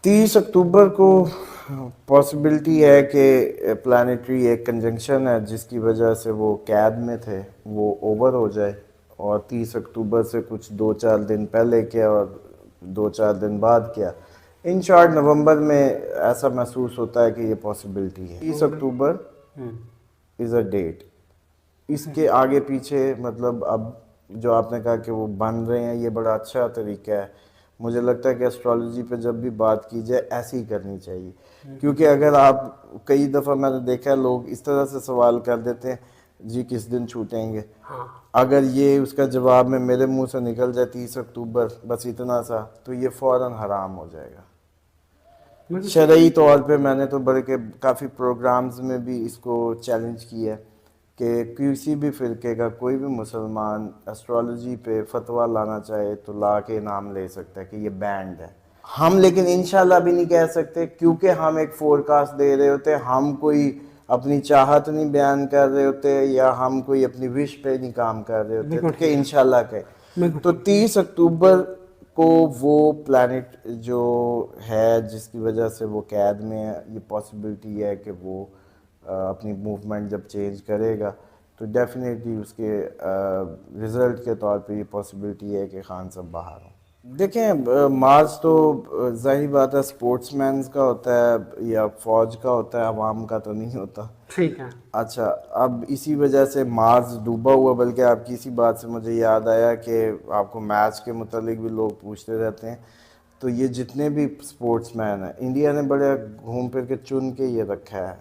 30 अक्टूबर को पॉसिबिलिटी है कि प्लानिटरी एक कंजंक्शन है जिसकी वजह से वो कैद में थे, वो ओवर हो जाए। और 30 अक्टूबर से कुछ 2-4 दिन पहले किया और 2-4 दिन बाद किया। इन शॉर्ट नवंबर में ऐसा महसूस होता है कि ये पॉसिबिलिटी है। 30 अक्टूबर इज़ अ डेट। इसके आगे पीछे मतलब अब जो आपने कहा कि वो बन रहे हैं, ये बड़ा अच्छा तरीका है। मुझे लगता है कि एस्ट्रोलॉजी पे जब भी बात की जाए ऐसी ही करनी चाहिए, क्योंकि अगर आप कई दफ़ा मैंने देखा है लोग इस तरह से सवाल कर देते हैं, जी किस दिन छूटेंगे। हाँ। अगर ये उसका जवाब में मेरे मुंह से निकल जाए 30 अक्टूबर बस इतना सा, तो ये फ़ौरन हराम हो जाएगा। बिल्कुल सही। शरई तौर पे मैंने तो बड़े के काफ़ी प्रोग्राम्स में भी इसको चैलेंज किया है कि किसी भी फ़िरके का कोई भी मुसलमान एस्ट्रोलॉजी पे फतवा लाना चाहे तो ला के नाम ले सकता है कि ये बैंड है। हम लेकिन इंशाल्लाह भी नहीं कह सकते, क्योंकि हम एक फोरकास्ट दे रहे होते, हम कोई अपनी चाहत नहीं बयान कर रहे होते या हम कोई अपनी विश पे नहीं काम कर रहे होते बिल्कुल तो कि ठीक है। इंशाल्लाह कहे। बिल्कुल तो ठीक। 30 अक्टूबर को वो प्लैनेट जो है जिसकी वजह से वो कैद में है, ये पॉसिबिलिटी है कि वो अपनी मूवमेंट जब चेंज करेगा तो डेफिनेटली उसके रिज़ल्ट के तौर पे ये पॉसिबिलिटी है कि खान साहब बाहर हों। देखें मार्च तो जाहिर बात है स्पोर्ट्समैन का होता है या फौज का होता है, अवाम का तो नहीं होता। ठीक है। अच्छा, अब इसी वजह से मार्स डूबा हुआ, बल्कि आपकी इसी बात से मुझे याद आया कि आपको मैच के मुतालिक भी लोग पूछते रहते हैं। तो ये जितने भी स्पोर्ट्समैन हैं, इंडिया ने बड़े घूम फिर के चुन के ये रखा है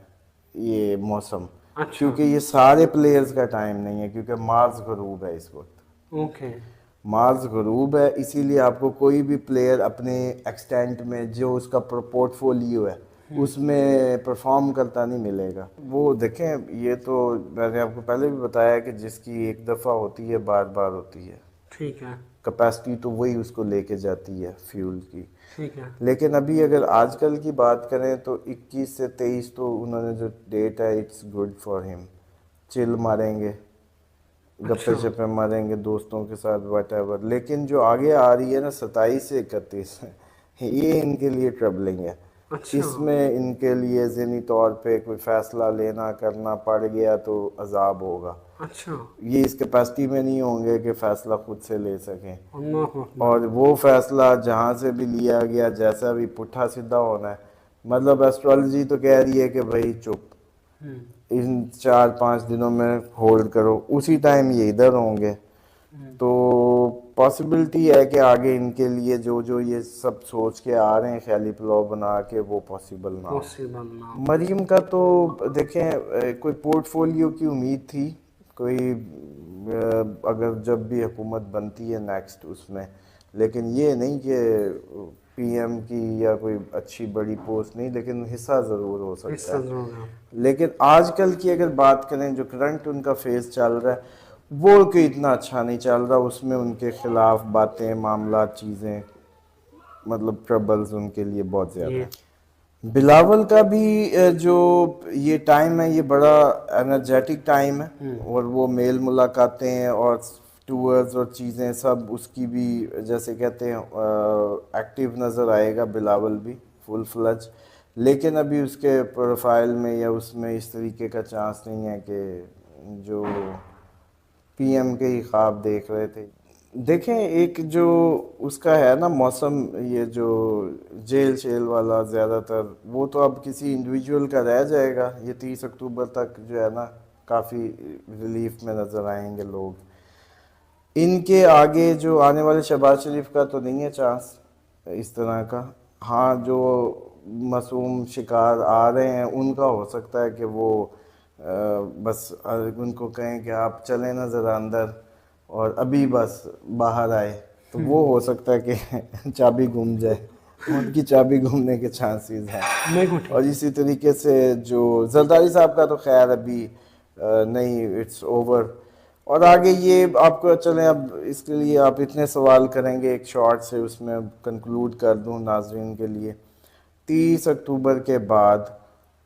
ये मौसम, अच्छा। क्योंकि ये सारे प्लेयर्स का टाइम नहीं है, क्योंकि मार्स गरूब है इस वक्त। ओके। मार्स गरूब है, इसीलिए आपको कोई भी प्लेयर अपने एक्सटेंट में जो उसका पोर्टफोलियो है उसमें परफॉर्म करता नहीं मिलेगा। वो देखें, ये तो मैंने आपको पहले भी बताया कि जिसकी एक दफ़ा होती है बार बार होती है। ठीक है। कैपेसिटी तो वही उसको लेके जाती है फ्यूल की। ठीक है। लेकिन अभी अगर आजकल की बात करें तो 21 से 23 तो उन्होंने जो डेट है it's good for him. Chill मारेंगे, गप्पे अच्छा। शप्पे मारेंगे दोस्तों के साथ वट एवर। लेकिन जो आगे आ रही है ना 27 से 31 ये इनके लिए ट्रबलिंग है। अच्छा। इसमें इनके लिए ज़हनी तौर पे कोई फ़ैसला लेना करना पड़ गया तो अजाब होगा। अच्छा। ये इस कैपेसिटी में नहीं होंगे कि फ़ैसला खुद से ले सकें। अल्लाह अकबर। और वो फ़ैसला जहाँ से भी लिया गया जैसा भी पुट्ठा सीधा होना है, मतलब एस्ट्रोलॉजी तो कह रही है कि भाई चुप, हम्म। इन 4-5 दिनों में होल्ड करो, उसी टाइम ये इधर होंगे। तो पॉसिबिलिटी है कि आगे इनके लिए जो जो ये सब सोच के आ रहे हैं ख्याली पुलाव बना के वो पॉसिबल ना हो। पॉसिबल ना। मरीम का तो देखें कोई पोर्टफोलियो की उम्मीद थी, कोई अगर जब भी हुकूमत बनती है नेक्स्ट उसमें, लेकिन ये नहीं कि पीएम की या कोई अच्छी बड़ी पोस्ट नहीं, लेकिन हिस्सा ज़रूर हो सकता हिस्सा है। जरूर है। लेकिन आजकल की अगर बात करें जो करंट उनका फेस चल रहा है वो कोई इतना अच्छा नहीं चल रहा, उसमें उनके खिलाफ बातें मामला चीज़ें मतलब ट्रबल्स उनके लिए बहुत ज़्यादा ये। है। बिलावल का भी जो ये टाइम है ये बड़ा एनर्जेटिक टाइम है, और वो मेल मुलाकातें और टूर्स और चीज़ें सब उसकी भी जैसे कहते हैं एक्टिव नज़र आएगा बिलावल भी फुल फ्लज। लेकिन अभी उसके प्रोफाइल में या उसमें इस तरीके का चांस नहीं है कि जो पीएम के ही ख्वाब देख रहे थे। देखें एक जो उसका है ना मौसम, ये जो जेल शेल वाला ज़्यादातर वो तो अब किसी इंडिविजुअल का रह जाएगा। ये 30 अक्टूबर तक जो है ना काफ़ी रिलीफ में नज़र आएंगे लोग। इनके आगे जो आने वाले शहबाज शरीफ का तो नहीं है चांस इस तरह का। हाँ, जो मासूम शिकार आ रहे हैं उनका हो सकता है कि वो बस उनको कहें कि आप चलें ना ज़रा अंदर और अभी बस बाहर आए, तो वो हो सकता है कि चाबी घूम जाए, उनकी चाबी घूमने के चांसेस हैं। बिल्कुल और ठीक है। इसी तरीके से जो जरदारी साहब का तो खैर अभी नहीं, इट्स ओवर। और आगे ये आपको चलें, अब इसके लिए आप इतने सवाल करेंगे एक शॉर्ट से उसमें कंक्लूड कर दूं नाजरीन के लिए। 30 अक्टूबर के बाद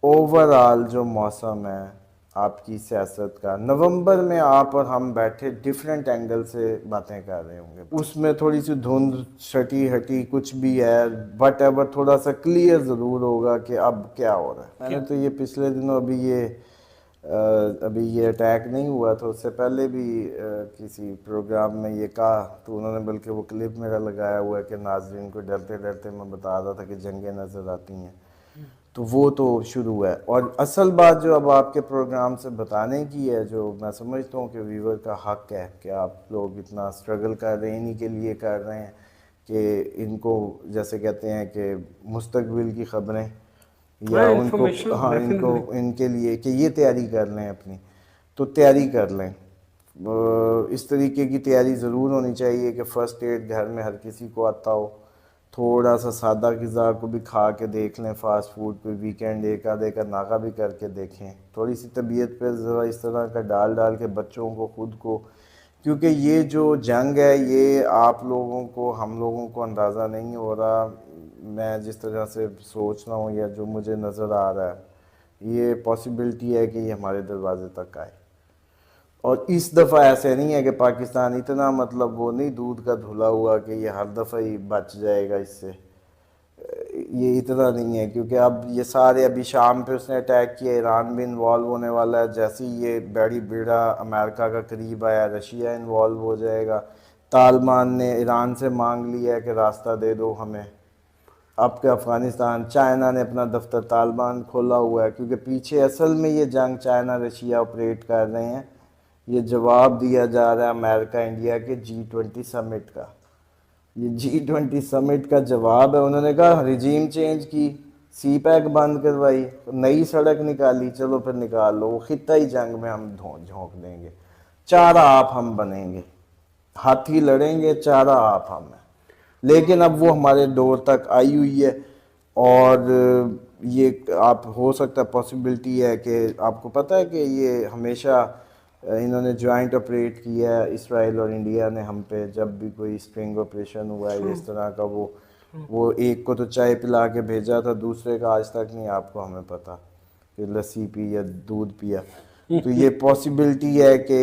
ओवरऑल जो मौसम है आपकी सियासत का। नवंबर में आप और हम बैठे डिफरेंट एंगल से बातें कर रहे होंगे, उसमें थोड़ी सी धुंध छटी हटी कुछ भी है, बट एवर थोड़ा सा क्लियर ज़रूर होगा कि अब क्या हो रहा है। मैंने तो ये पिछले दिनों अभी ये अटैक नहीं हुआ था, उससे पहले भी किसी प्रोग्राम में ये कहा, तो उन्होंने बल्कि वो क्लिप मेरा लगाया हुआ है कि नाज़रीन को डरते डरते मैं बता रहा था कि जंगें नज़र आती हैं। तो वो तो शुरू है। और असल बात जो अब आपके प्रोग्राम से बताने की है, जो मैं समझता हूँ कि व्यूवर का हक है कि आप लोग इतना स्ट्रगल कर रहे हैं, इन्हीं के लिए कर रहे हैं कि इनको जैसे कहते हैं कि मुस्तकबिल की खबरें या उनको, हाँ, इनको इनके लिए कि ये तैयारी कर लें अपनी, तो तैयारी कर लें। इस तरीके की तैयारी ज़रूर होनी चाहिए कि फ़र्स्ट एड घर में हर किसी को आता हो, थोड़ा सा सादा ग़िज़ा को भी खा के देख लें, फास्ट फूड पे वीकेंड एक आधे का नाका भी करके देखें, थोड़ी सी तबीयत पे ज़रा इस तरह का डाल के बच्चों को, खुद को, क्योंकि ये जो जंग है ये आप लोगों को, हम लोगों को अंदाज़ा नहीं हो रहा। मैं जिस तरह से सोच रहा हूँ या जो मुझे नज़र आ रहा है, ये पॉसिबिलिटी है कि ये हमारे दरवाजे तक आए। और इस दफ़ा ऐसे नहीं है कि पाकिस्तान इतना, मतलब वो नहीं दूध का धुला हुआ कि ये हर दफ़ा ही बच जाएगा इससे, ये इतना नहीं है। क्योंकि अब ये सारे, अभी शाम पे उसने अटैक किया, ईरान भी इन्वॉल्व होने वाला है, जैसे ही ये बड़ी बेड़ा अमेरिका का करीब आया रशिया इन्वॉल्व हो जाएगा। तालिबान ने ईरान से मांग लिया है कि रास्ता दे दो हमें। अब के अफ़गानिस्तान, चाइना ने अपना दफ्तर तालिबान खोला हुआ है, क्योंकि पीछे असल में ये जंग चाइना रशिया ऑपरेट कर रहे हैं। ये जवाब दिया जा रहा है अमेरिका इंडिया के G20 समिट का। ये G20 समिट का जवाब है। उन्होंने कहा रिजीम चेंज की, सी पैक बंद करवाई, नई सड़क निकाली, चलो फिर निकाल लो, वो खित्ता ही जंग में हम झोंक देंगे, चारा आप हम बनेंगे, हाथी लड़ेंगे, चारा आप हम हैं। लेकिन अब वो हमारे डोर तक आई हुई है। और ये आप, हो सकता है पॉसिबिलिटी है कि आपको पता है कि ये हमेशा इन्होंने जॉइंट ऑपरेट किया है, इसराइल और इंडिया ने, हम पे जब भी कोई स्प्रिंग ऑपरेशन हुआ है इस तरह का, वो एक को तो चाय पिला के भेजा था, दूसरे का आज तक नहीं आपको हमें पता कि लस्सी पी या दूध पिया। तो ये पॉसिबिलिटी है कि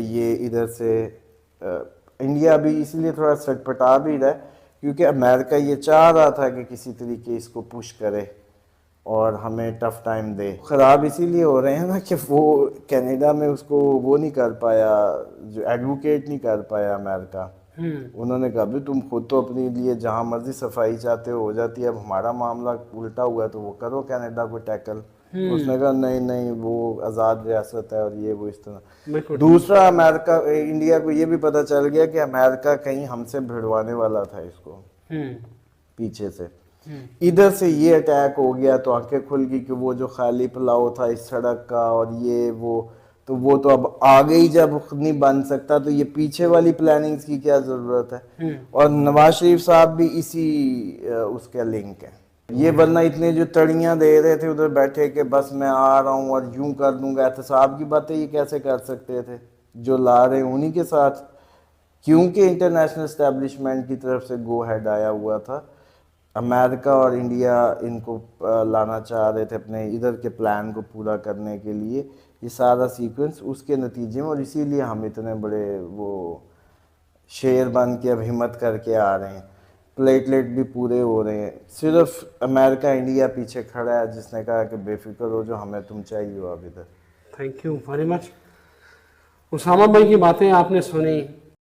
ये इधर से इंडिया भी इसलिए थोड़ा सटपटा भी रहा है क्योंकि अमेरिका ये चाह रहा था कि किसी तरीके इसको पुश करे और हमें टफ टाइम दे। ख़राब इसीलिए हो रहे हैं ना कि वो कनाडा में उसको वो नहीं कर पाया, जो एडवोकेट नहीं कर पाया अमेरिका। उन्होंने कहा भी तुम खुद तो अपने लिए जहाँ मर्जी सफाई चाहते हो जाती है, अब हमारा मामला उल्टा हुआ है तो वो करो कनाडा को टैकल। उसने कहा नहीं नहीं, वो आज़ाद रियासत है और ये वो इस तरह। दूसरा, अमेरिका, इंडिया को ये भी पता चल गया कि अमेरिका कहीं हमसे भिड़वाने वाला था इसको पीछे से। इधर से ये अटैक हो गया तो आंखें खुल गई कि वो जो खाली पुलाव था इस सड़क का और ये वो तो अब आगे ही जब नहीं बन सकता तो ये पीछे वाली प्लानिंग्स की क्या ज़रूरत है। और नवाज शरीफ साहब भी इसी उसके लिंक है ये, वरना इतने जो तड़ियाँ दे रहे थे उधर बैठे कि बस मैं आ रहा हूँ और यूं कर दूंगा, एहतसाब की बातें ये कैसे कर सकते थे जो ला रहे हैं उन्हीं के साथ, क्योंकि इंटरनेशनल एस्टेब्लिशमेंट की तरफ से गो हेड आया हुआ था। अमेरिका और इंडिया इनको लाना चाह रहे थे अपने इधर के प्लान को पूरा करने के लिए, ये सारा सीक्वेंस उसके नतीजे में, और इसीलिए हम इतने बड़े वो शेर बन के अब हिम्मत करके आ रहे हैं, प्लेटलेट भी पूरे हो रहे हैं। सिर्फ अमेरिका इंडिया पीछे खड़ा है जिसने कहा कि बेफिक्र हो, जो हमें तुम चाहिए हो अब इधर। Thank you very much. Usama भाई की बातें आपने सुनी,